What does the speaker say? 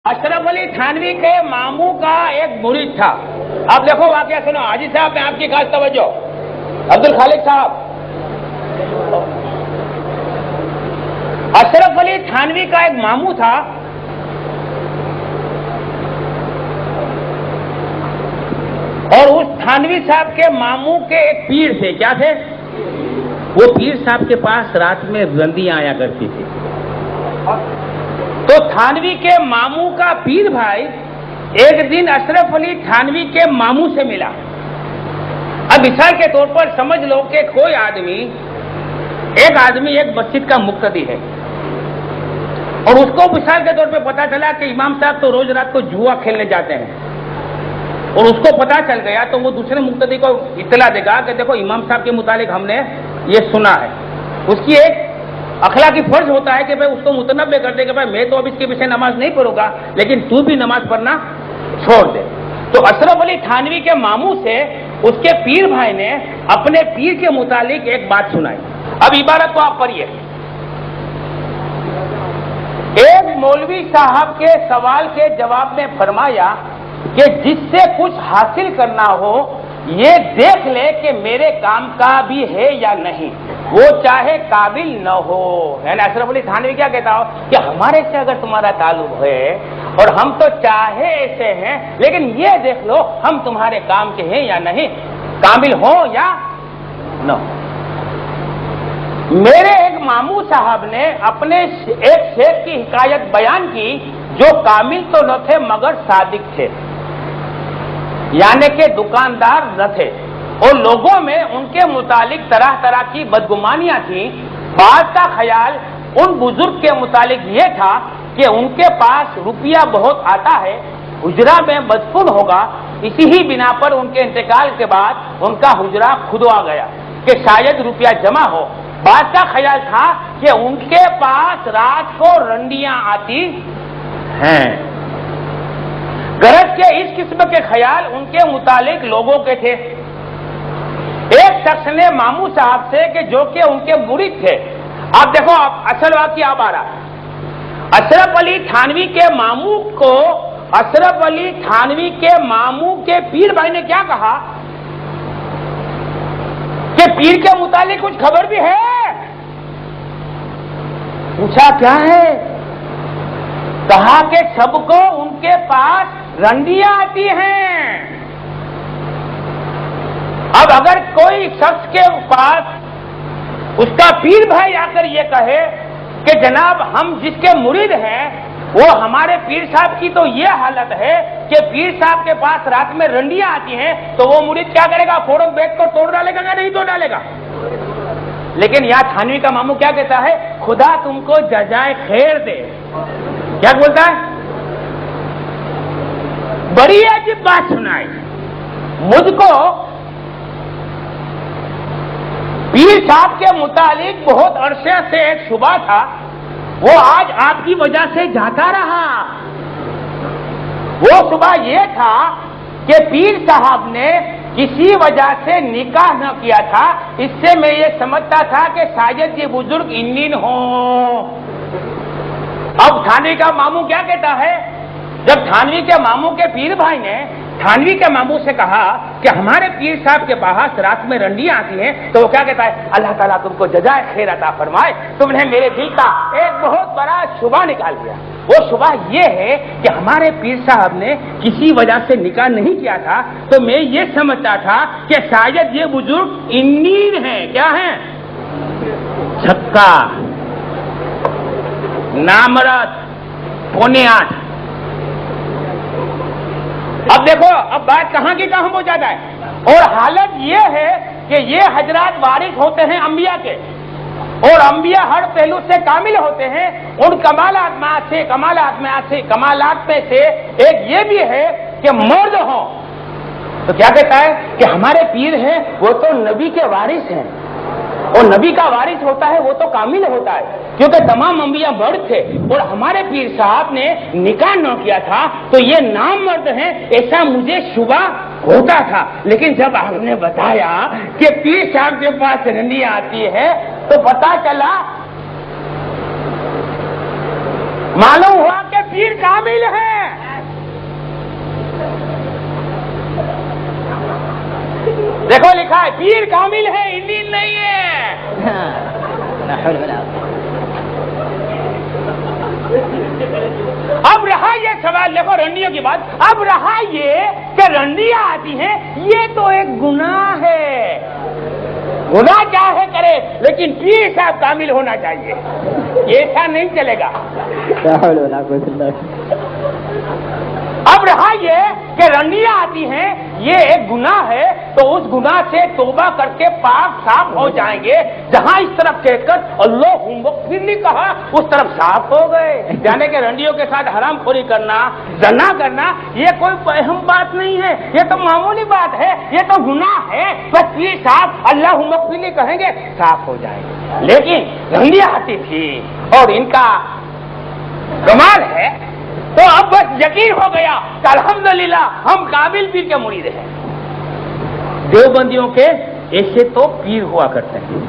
اشرف علی تھانوی کے ماموں کا ایک مرید تھا. آپ دیکھو واقعہ سنو. حاجی صاحب میں آپ کی خاص توجہ. عبد الخالق صاحب, اشرف علی تھانوی کا ایک ماموں تھا. اور اس تھانوی صاحب کے ماموں کے ایک پیر تھے. کیا تھے وہ؟ پیر صاحب کے پاس رات میں رندیاں آیا کرتی تھی. تو تھانوی کے ماموں کا پیر بھائی ایک دن اشرف علی تھانوی کے ماموں سے ملا. اب مثال کے طور پر سمجھ لو کہ کوئی آدمی ایک مسجد کا مقتدی ہے اور اس کو مثال کے طور پہ پتا چلا کہ امام صاحب تو روز رات کو جوا کھیلنے جاتے ہیں, اور اس کو پتا چل گیا تو وہ دوسرے مقتدی کو اطلاع دے گا کہ دیکھو امام صاحب کے متعلق ہم نے یہ سنا ہے. اس کی ایک اخلاقی فرض ہوتا ہے کہ بھائی اس کو متنبع کر دے کہ بھائی میں تو اب اس کے پیچھے نماز نہیں پڑھوں گا, لیکن تو بھی نماز پڑھنا چھوڑ دے. تو اشرف علی تھانوی کے ماموں سے اس کے پیر بھائی نے اپنے پیر کے متعلق ایک بات سنائی. اب عبارت کو آپ پڑھیے. ایک مولوی صاحب کے سوال کے جواب میں فرمایا کہ جس سے کچھ حاصل کرنا ہو یہ دیکھ لے کہ میرے کام کا بھی ہے یا نہیں, وہ چاہے قابل نہ ہو. یعنی اشرف علی تھانوی کیا کہتا ہو کہ ہمارے سے اگر تمہارا تعلق ہے اور ہم تو چاہے ایسے ہیں, لیکن یہ دیکھ لو ہم تمہارے کام کے ہیں یا نہیں, قابل ہو یا نہ ہو. میرے ایک ماموں صاحب نے اپنے ایک شیخ کی حکایت بیان کی جو کامل تو نہ تھے مگر صادق تھے, یعنی کہ دکاندار نہ تھے, اور لوگوں میں ان کے متعلق طرح طرح کی بدگمانیاں تھیں. بعض کا خیال ان بزرگ کے متعلق یہ تھا کہ ان کے پاس روپیہ بہت آتا ہے, حجرہ میں مدفون ہوگا, اسی ہی بنا پر ان کے انتقال کے بعد ان کا حجرہ کھدوا گیا کہ شاید روپیہ جمع ہو. بعض کا خیال تھا کہ ان کے پاس رات کو رنڈیاں آتی ہیں. غرض کے اس قسم کے خیال ان کے متعلق لوگوں کے تھے. ایک شخص نے ماموں صاحب سے کہ جو کہ ان کے مرید تھے, آپ دیکھو اصل واقعہ اب آ رہا. اشرف علی تھانوی کے ماموں کو اشرف علی تھانوی کے ماموں کے پیر بھائی نے کیا کہا کہ پیر کے متعلق کچھ خبر بھی ہے. پوچھا کیا ہے؟ کہا کہ سب کو ان کے پاس رنڈیاں آتی ہیں. اب اگر کوئی شخص کے پاس اس کا پیر بھائی آ کر یہ کہے کہ جناب ہم جس کے مرید ہیں وہ ہمارے پیر صاحب کی تو یہ حالت ہے کہ پیر صاحب کے پاس رات میں رنڈیاں آتی ہیں, تو وہ مرید کیا کرے گا؟ فوراً بیٹھ کر توڑ ڈالے گا یا نہیں توڑ ڈالے گا؟ لیکن یہاں تھانوی کا ماموں کیا کہتا ہے؟ خدا تم کو جزائے خیر دے. کیا بولتا ہے؟ بڑی عجیب بات سنائی مجھ کو. پیر صاحب کے متعلق بہت عرصے سے ایک شبہ تھا, وہ آج آپ کی وجہ سے جاتا رہا. وہ شبہ یہ تھا کہ پیر صاحب نے کسی وجہ سے نکاح نہ کیا تھا. اس سے میں یہ سمجھتا تھا کہ شاید یہ بزرگ انین ہوں. اب تھانوی کا ماموں کیا کہتا ہے؟ جب تھانوی کے ماموں کے پیر بھائی نے تھانوی کے ماموں سے کہا کہ ہمارے پیر صاحب کے پاس رات میں رنڈیاں آتی ہیں, تو وہ کیا کہتا ہے؟ اللہ تعالیٰ تم کو جزائے خیر عطا فرمائے, تم نے میرے دل کا ایک بہت بڑا شبہ نکال دیا. وہ شبہ یہ ہے کہ ہمارے پیر صاحب نے کسی وجہ سے نکاح نہیں کیا تھا, تو میں یہ سمجھتا تھا کہ شاید یہ بزرگ انین ہیں. کیا ہیں؟ چھکا, نامرد, پونے 8. اب دیکھو اب بات کہاں کی کہاں ہو جاتا ہے. اور حالت یہ ہے کہ یہ حضرات وارث ہوتے ہیں انبیاء کے, اور انبیاء ہر پہلو سے کامل ہوتے ہیں. ان کمالات میں سے ایک یہ بھی ہے کہ مرد ہوں. تو کیا کہتا ہے کہ ہمارے پیر ہیں وہ تو نبی کے وارث ہیں, اور نبی کا وارث ہوتا ہے وہ تو کامل ہوتا ہے, کیونکہ تمام انبیاء مرد تھے اور ہمارے پیر صاحب نے نکاح نہ کیا تھا, تو یہ نام مرد ہیں ایسا مجھے شبہ ہوتا تھا. لیکن جب آپ نے بتایا کہ پیر صاحب کے پاس رنڈیاں آتی ہے تو پتا چلا معلوم ہوا کہ پیر کامل ہے. دیکھو لکھا ہے پیر کامل ہے انجیل نہیں ہے. اب رہا یہ سوال، دیکھو رنڈیوں کی بات، اب رہا یہ کہ رنڈیاں آتی ہیں، یہ تو ایک گناہ ہے، گناہ چاہے کرے لیکن پیر صاحب کامل ہونا چاہیے، ایسا نہیں چلے گا. اب رہا یہ کہ رنڈیاں آتی ہیں، یہ ایک گناہ ہے، تو اس گناہ سے توبہ کر کے پاک صاف ہو جائیں گے. جہاں اس طرف کہہ کر اللہم اغفر لی کہا، اس طرف صاف ہو گئے. یعنی کہ رنڈیوں کے ساتھ حرام خوری کرنا، زنا کرنا، یہ کوئی اہم بات نہیں ہے، یہ تو معمولی بات ہے، یہ تو گناہ ہے. بس یہ صاف اللہم اغفر لی کہیں گے صاف ہو جائیں گے. لیکن رنڈیاں آتی تھی اور ان کا کمال ہے، تو اب بس یقین ہو گیا کہ الحمدللہ ہم کامل پیر کے مرید ہیں. دیوبندیوں کے ایسے تو پیر ہوا کرتے ہیں.